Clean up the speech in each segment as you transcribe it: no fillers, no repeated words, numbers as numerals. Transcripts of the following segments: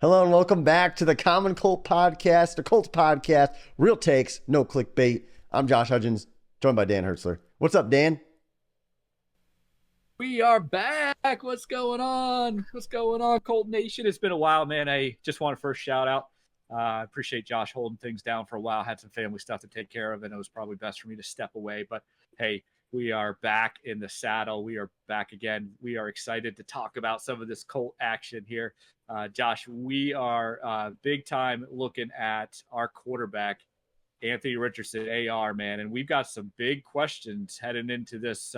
Hello and welcome back to the Common Colt Podcast, the Colts Podcast, real takes, no clickbait. I'm Josh Hudgens, joined by Dan Hertzler. What's up, Dan? We are back. What's going on? What's going on, Colt Nation? It's been a while, man. I just want to first shout out. I appreciate Josh holding things down for a while. Had some family stuff to take care of, and it was probably best for me to step away. But hey, we are back in the saddle. We are back again. We are excited to talk about some of this Colt action here. Josh, we are big time looking at our quarterback, Anthony Richardson, AR, man. And we've got some big questions heading into this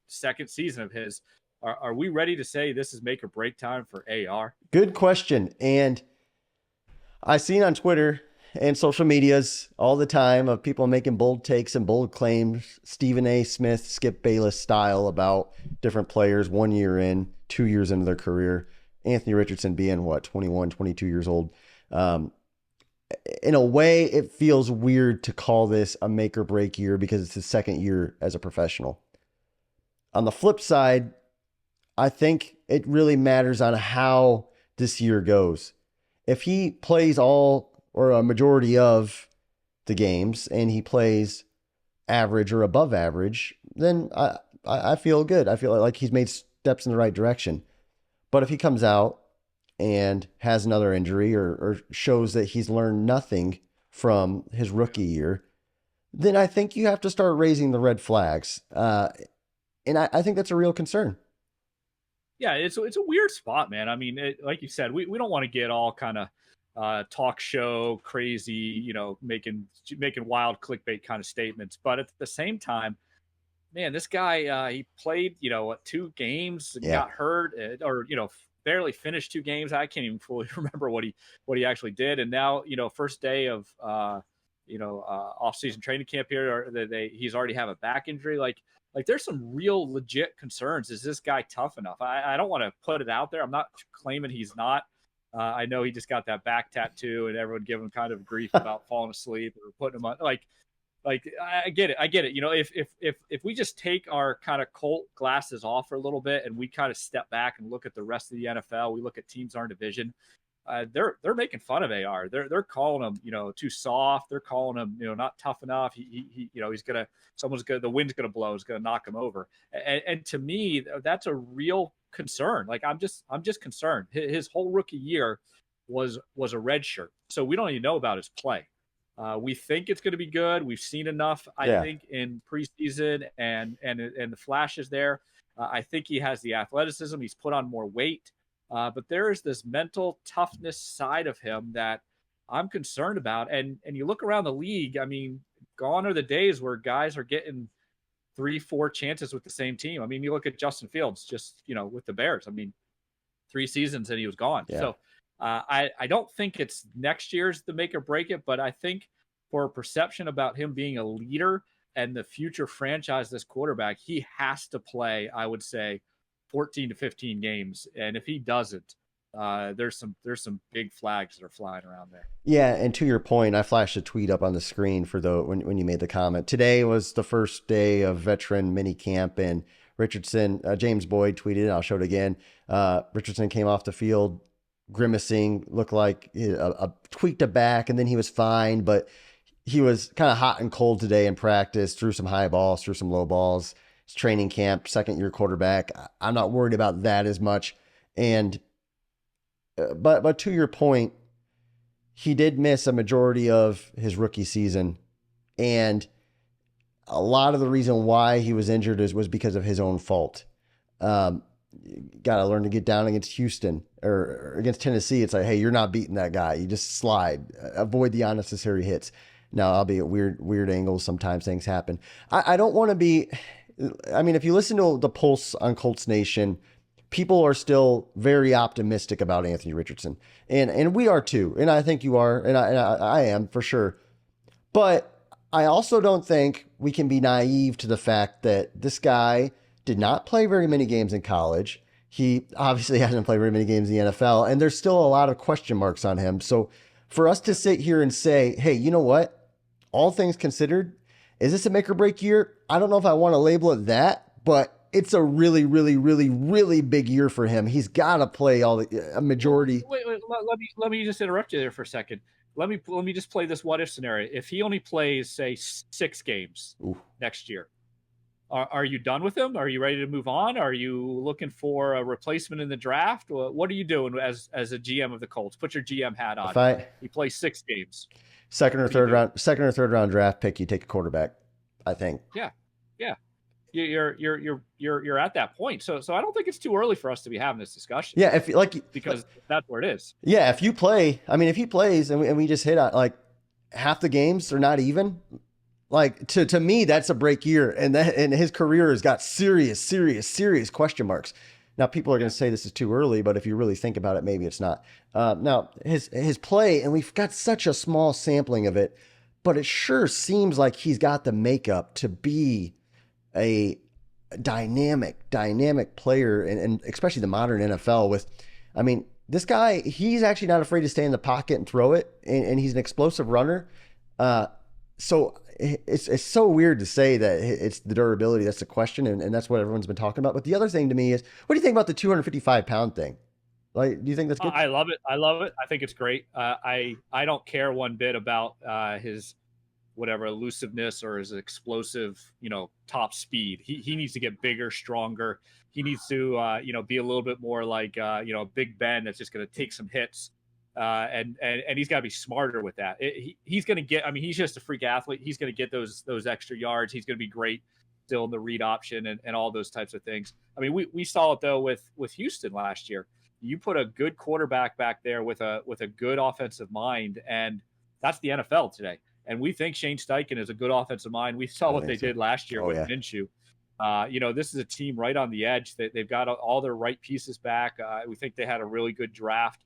second season of his. Are we ready to say this is make or break time for AR? Good question. And I seen on Twitter and social medias all the time of people making bold takes and bold claims, Stephen A. Smith, Skip Bayless style about different players 1 year in, 2 years into their career. Anthony Richardson being, 21, 22 years old. In a way, it feels weird to call this a make or break year because it's his second year as a professional. On the flip side, I think it really matters on how this year goes. If he plays all or a majority of the games and he plays average or above average, then I feel good. I feel like he's made steps in the right direction. But if he comes out and has another injury or shows that he's learned nothing from his rookie year, then I think you have to start raising the red flags. And I think that's a real concern. Yeah, it's a weird spot, man. I mean, like you said, we don't want to get all kind of talk show crazy, making wild clickbait kind of statements. But at the same time, man, this guy, he played, 2 games, Yeah. got hurt, or barely finished 2 games. I can't even fully remember what he actually did. And now, first day of off-season training camp here, or he's already have a back injury. Like there's some real legit concerns. Is this guy tough enough? I don't want to put it out there. I'm not claiming he's not. I know he just got that back tattoo, and everyone giving him kind of grief about falling asleep or putting him on. Like I get it. If we just take our kind of Colt glasses off for a little bit and we kind of step back and look at the rest of the NFL, we look at teams in our division. They're making fun of AR. They're calling him, too soft. They're calling him, not tough enough. The wind's gonna blow. It's gonna knock him over. And to me, that's a real concern. Like I'm just concerned. His whole rookie year was a red shirt, so we don't even know about his play. We think it's going to be good. We've seen enough, I think, in preseason and the flashes there. I think he has the athleticism. He's put on more weight. But there is this mental toughness side of him that I'm concerned about. And you look around the league, I mean, gone are the days where guys are getting 3-4 chances with the same team. I mean, you look at Justin Fields just, with the Bears. I mean, 3 seasons and he was gone. Yeah. So I don't think it's next year's the make or break it, but I think for a perception about him being a leader and the future franchise, this quarterback, he has to play, I would say, 14 to 15 games. And if he doesn't, there's some big flags that are flying around there. Yeah, and to your point, I flashed a tweet up on the screen for when you made the comment. Today was the first day of veteran mini camp, and Richardson, James Boyd tweeted, and I'll show it again. Richardson came off the field grimacing, looked like tweaked a back, and then he was fine, but he was kind of hot and cold today in practice, threw some high balls, threw some low balls. It's training camp, second year quarterback. I'm not worried about that as much. And but to your point, he did miss a majority of his rookie season, and a lot of the reason why he was injured was because of his own fault. Got to learn to get down against Houston or against Tennessee. It's like, hey, you're not beating that guy. You just slide, avoid the unnecessary hits. Now, I'll be at weird angles. Sometimes things happen. I don't want to be. I mean, if you listen to the pulse on Colts Nation, people are still very optimistic about Anthony Richardson, and we are too. And I think you are, and I am for sure. But I also don't think we can be naive to the fact that this guy did not play very many games in college. He obviously hasn't played very many games in the NFL, and there's still a lot of question marks on him. So for us to sit here and say, hey, you know what? All things considered, is this a make or break year? I don't know if I want to label it that, but it's a really, really, really, really big year for him. He's got to play a majority. Wait, let me just interrupt you there for a second. Let me just play this what if scenario. If he only plays, say, 6 games next year, are you done with him? Are you ready to move on? Are you looking for a replacement in the draft? What are you doing as a GM of the Colts? Put your GM hat on. He plays 6 games. Second or third round draft pick, you take a quarterback, I think. Yeah. You're at that point. So I don't think it's too early for us to be having this discussion. Yeah, because that's where it is. Yeah, if he plays and we just hit on like half the games are not even, like to me that's a break year, and his career has got serious question marks. Now people are going to say this is too early, but if you really think about it, maybe it's not. Now his play, and we've got such a small sampling of it, but it sure seems like he's got the makeup to be a dynamic player, and especially the modern NFL this guy, he's actually not afraid to stay in the pocket and throw it, and he's an explosive runner. So it's so weird to say that it's the durability that's the question, and that's what everyone's been talking about. But the other thing to me is, what do you think about the 255-pound thing? Like, do you think that's good? I love it. I think it's great. I don't care one bit about his whatever elusiveness or his explosive, top speed. He needs to get bigger, stronger. He needs to, be a little bit more like, Big Ben that's just going to take some hits. And he's got to be smarter with that. He's going to get, he's just a freak athlete. He's going to get those extra yards. He's going to be great still in the read option and all those types of things. We saw it though with Houston last year. You put a good quarterback back there with a good offensive mind, and that's the NFL today. And we think Shane Steichen is a good offensive mind. We saw what they did last year with Minshew. This is a team right on the edge. They've got all their right pieces back. We think they had a really good draft.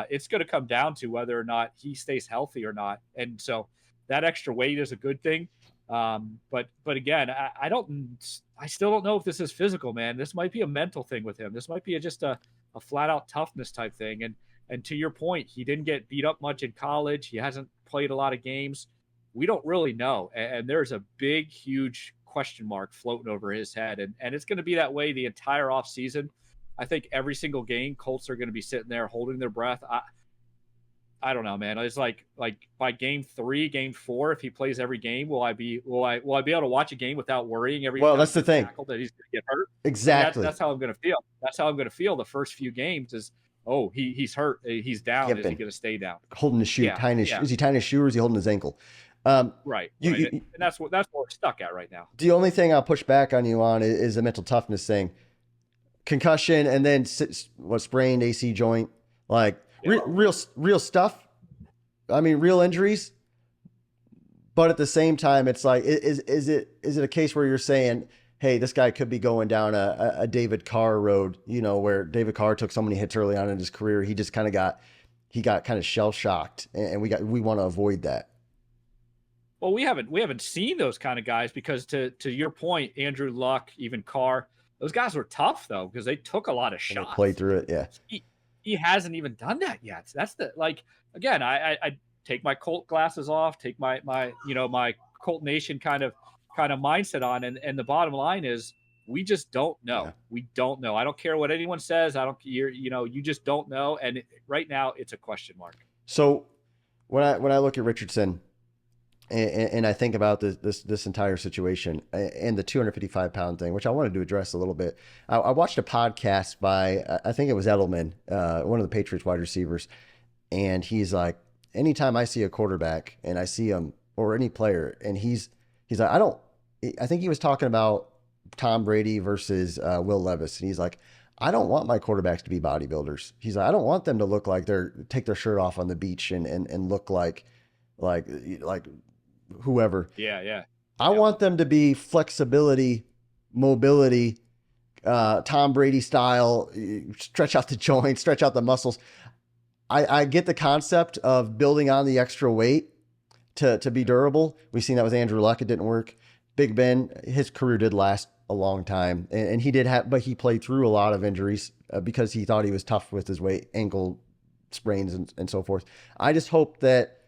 It's going to come down to whether or not he stays healthy or not. And so that extra weight is a good thing. But again, I still don't know if this is physical, man. This might be a mental thing with him. This might be just a flat out toughness type thing. And to your point, he didn't get beat up much in college. He hasn't played a lot of games. We don't really know. And there's a big, huge question mark floating over his head. And it's going to be that way the entire offseason. I think every single game, Colts are going to be sitting there holding their breath. I don't know, man. It's like by game 3, game 4, if he plays every game, will I be able to watch a game without worrying every time that's the thing, that he's going to get hurt? Exactly. That's how I'm going to feel. That's how I'm going to feel the first few games is, he's hurt. He's down. Is he going to stay down? Holding his shoe, Is he tying his shoe, or is he holding his ankle? Right. And that's what we're stuck at right now. The only thing I'll push back on you on is the mental toughness thing. Concussion and then sprained AC joint, real stuff. Real injuries. But at the same time, it's like, is it a case where you're saying, hey, this guy could be going down a David Carr road, where David Carr took so many hits early on in his career, he just got kind of shell shocked, and we want to avoid that. Well, we haven't seen those kind of guys because to your point, Andrew Luck, even Carr, those guys were tough though because they took a lot of shots. They played through it, yeah. He hasn't even done that yet. So that's again, I take my Colt glasses off, take my my Colt Nation kind of mindset on, and the bottom line is we just don't know. Yeah. We don't know. I don't care what anyone says. You just don't know, and right now it's a question mark. So when I look at Richardson. And I think about this entire situation and the 255-pound thing, which I wanted to address a little bit. I watched a podcast by, I think it was Edelman, one of the Patriots wide receivers. And he's like, anytime I see a quarterback and I see him, or any player, and he's like, I think he was talking about Tom Brady versus Will Levis. And he's like, I don't want my quarterbacks to be bodybuilders. He's like, I don't want them to look like take their shirt off on the beach and look like whoever. Yeah. I want them to be flexibility, mobility, Tom Brady style, stretch out the joints, stretch out the muscles. I get the concept of building on the extra weight to be durable. We've seen that with Andrew Luck. It didn't work. Big Ben, his career did last a long time, and he did but he played through a lot of injuries because he thought he was tough with his weight, ankle sprains and so forth. I just hope that,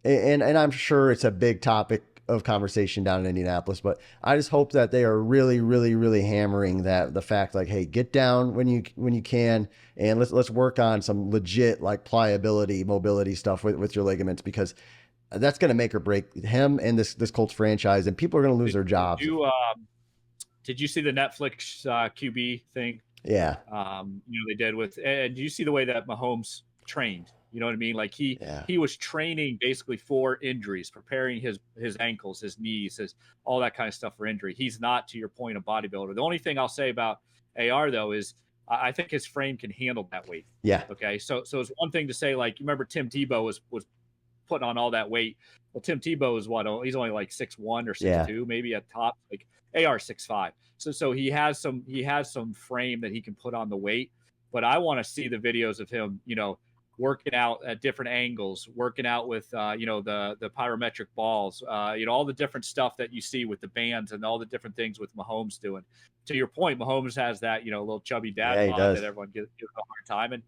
and I'm sure it's a big topic of conversation down in Indianapolis, but I just hope that they are really, really, really hammering that the fact like, hey, get down when you can, and let's work on some legit like pliability, mobility stuff with your ligaments, because that's going to make or break him and this Colts franchise, and people are going to lose their jobs. Did you see the Netflix QB thing? Yeah. They did with, and do you see the way that Mahomes trained? You know what I mean? Like he was training basically for injuries, preparing his ankles, his knees, all that kind of stuff for injury. He's not, to your point, a bodybuilder. The only thing I'll say about AR though is I think his frame can handle that weight. Yeah. Okay. So it's one thing to say, like, you remember Tim Tebow was putting on all that weight. Well, Tim Tebow is he's only like 6'1" or 6'2", maybe at top. Like AR 6'5". So he has some frame that he can put on the weight. But I want to see the videos of him, working out at different angles, working out with the pyrometric balls, all the different stuff that you see with the bands and all the different things with Mahomes doing. To your point, Mahomes has that little chubby dad bod that everyone gives a hard time,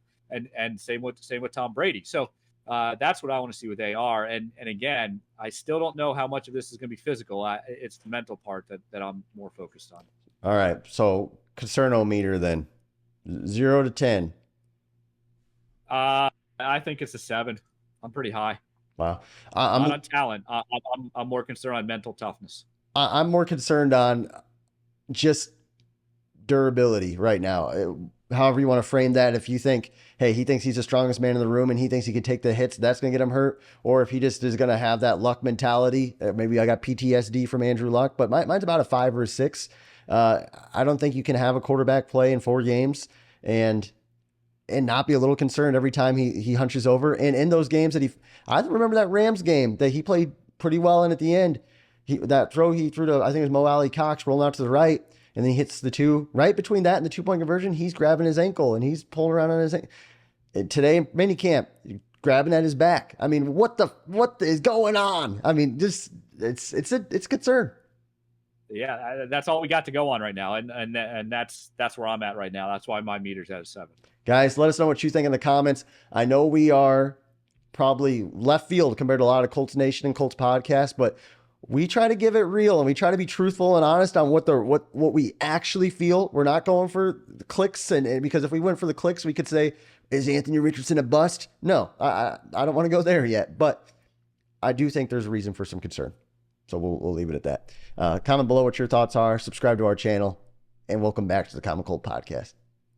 and same with Tom Brady. So that's what I want to see with AR. And again, I still don't know how much of this is going to be physical. It's the mental part that I'm more focused on. All right. So concern-o-meter then, 0 to 10. I think it's a 7. I'm pretty high. Wow. I'm not on talent. I'm more concerned on mental toughness. I'm more concerned on just durability right now. However you want to frame that. If you think, hey, he thinks he's the strongest man in the room and he thinks he can take the hits, that's going to get him hurt. Or if he just is going to have that Luck mentality, maybe I got PTSD from Andrew Luck, but mine's about a 5 or a 6. I don't think you can have a quarterback play in 4 games and not be a little concerned every time he hunches over. And in those games I remember that Rams game that he played pretty well in at the end. That throw he threw to, I think it was Mo Alley Cox, rolling out to the right, and then he hits the 2. Right between that and the 2-point conversion, he's grabbing his ankle and he's pulling around on his ankle. Today, minicamp, grabbing at his back. I mean, what is going on? I mean, it's concern. Yeah, that's all we got to go on right now, and that's where I'm at right now. That's why my meter's at a 7. Guys, let us know what you think in the comments. I know we are probably left field compared to a lot of Colts Nation and Colts podcasts, but we try to give it real and we try to be truthful and honest on what we actually feel. We're not going for the clicks, and because if we went for the clicks, we could say, is Anthony Richardson a bust? No, I don't want to go there yet, but I do think there's a reason for some concern. So we'll leave it at that. Comment below what your thoughts are, subscribe to our channel, and welcome back to the Common Cold Podcast.